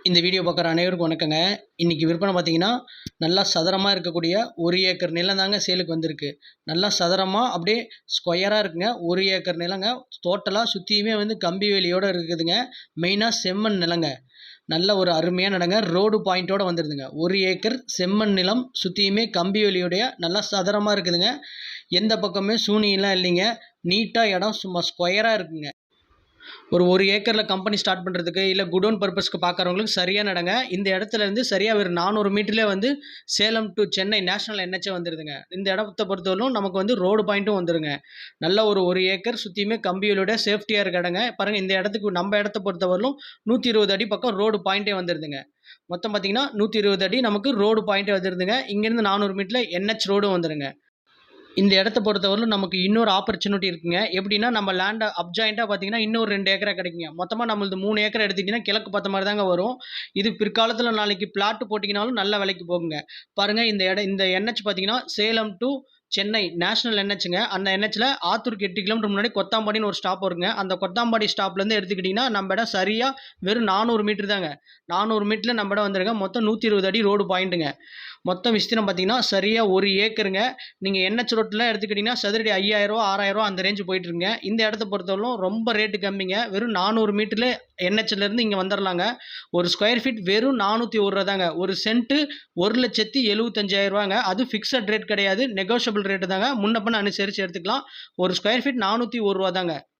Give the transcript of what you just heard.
இந்த வீடியோ பார்க்குற அனைவருக்கும் வணக்கங்க. இன்றைக்கி விற்பனை பார்த்தீங்கன்னா, நல்லா சதுரமாக இருக்கக்கூடிய 1 ஏக்கர் நிலம் தாங்க சேலுக்கு வந்திருக்கு. நல்லா சதுரமாக அப்படியே ஸ்கொயராக இருக்குங்க. 1 ஏக்கர் நிலங்க. டோட்டலாக சுற்றியுமே வந்து கம்பி வேலியோடு இருக்குதுங்க. மெயினாக செம்மண் நிலங்க. நல்ல ஒரு அருமையான இடங்க. ரோடு பாயிண்ட்டோடு வந்துடுதுங்க. 1 ஏக்கர் செம்மண் நிலம் சுற்றியுமே கம்பி வேலியோடைய நல்லா சதுரமாக இருக்குதுங்க. எந்த பக்கமே சூனியெல்லாம் இல்லைங்க. நீட்டாக இடம் சும்மா ஸ்கொயராக இருக்குங்க. ஒரு ஏக்கரில் கம்பெனி ஸ்டார்ட் பண்ணுறதுக்கு இல்லை குடோன் பர்பஸ்க்கு பார்க்குறவங்களுக்கு சரியான இடங்க. இந்த இடத்துலேருந்து சரியாக ஒரு 400 மீட்டர்லேயே வந்து சேலம் டு சென்னை நேஷனல் என்ஹெச்சே வந்துடுதுங்க. இந்த இடத்த பொறுத்தவரைக்கும் நமக்கு வந்து ரோடு பாயிண்ட்டும் வந்துடுங்க. நல்ல ஒரு ஏக்கர் சுற்றியுமே கம்பிகளோட சேஃப்டியாக இருக்க இடங்க. பாருங்கள், இந்த இடத்துக்கு நம்ம இடத்த பொறுத்தவரையிலும் 120 அடி பக்கம் ரோடு பாயிண்ட்டே வந்துடுதுங்க. மொத்தம் பார்த்தீங்கன்னா 120 அடி நமக்கு ரோடு பாயிண்ட்டே வந்துடுதுங்க. இங்கேருந்து 400 மீட்டரில் என்ஹெச் ரோடும் வந்துடுங்க. இந்த இடத்த பொறுத்தவரையிலும் நமக்கு இன்னொரு ஆப்பர்ச்சுனிட்டி இருக்குங்க. எப்படின்னா, நம்ம லேண்டை அப்ஜாயிண்ட்டாக பார்த்தீங்கன்னா இன்னொரு 2 ஏக்கரா கிடைக்குங்க. மொத்தமாக நம்மளது 3 ஏக்கர் எடுத்துக்கிட்டிங்கன்னா கிழக்கு பார்த்த மாதிரி தாங்க வரும். இது பிற்காலத்தில் நாளைக்கு பிளாட் போட்டிங்கனாலும் நல்ல விலைக்கு போகுங்க. பாருங்கள், இந்த என்ஹெச் பார்த்தீங்கன்னா சேலம் டு சென்னை நேஷனல் என்ஹெச்சுங்க. அந்த என்ஹெச்சில் ஆத்தூருக்கு 8 கிலோமீட்டர் முன்னாடி கொத்தாம்பாடின்னு ஒரு ஸ்டாப் வருங்க. அந்த கொத்தாம்பாடி ஸ்டாப்லேருந்து எடுத்துக்கிட்டிங்கன்னா நம்ம இடம் சரியாக வெறும் 400 மீட்டர் தாங்க. 400 மீட்டரில் நம்ம இடம் வந்துருங்க. மொத்தம் 120 அடி ரோடு பாயிண்ட்டுங்க. மொத்தம் விஸ்தீர்ணம் பார்த்தீங்கன்னா சரியாக 1 ஏக்கருங்க. நீங்கள் என்ஹெச் ரோட்டில் எடுத்துக்கிட்டிங்கன்னா சதுரடி 5000 6000 அந்த ரேஞ்சு போயிட்டுருங்க. இந்த இடத்த பொறுத்தவரைக்கும் ரொம்ப ரேட்டு கம்மிங்க. வெறும் 400 மீட்டரில் என்ஹெச்லேருந்து இங்கே வந்துடலாங்க. ஒரு ஸ்கொயர் ஃபீட் வெறும் 401 தாங்க. ஒரு சென்ட்டு 1,75,000 அது ஃபிக்ஸட் ரேட் கிடையாது. நெகோஷியபிள் ரேட்டு தாங்க. முன்ன பின்ன அனுசரித்து எடுத்துக்கலாம். ஒரு ஸ்கொயர் ஃபீட் 401 தாங்க.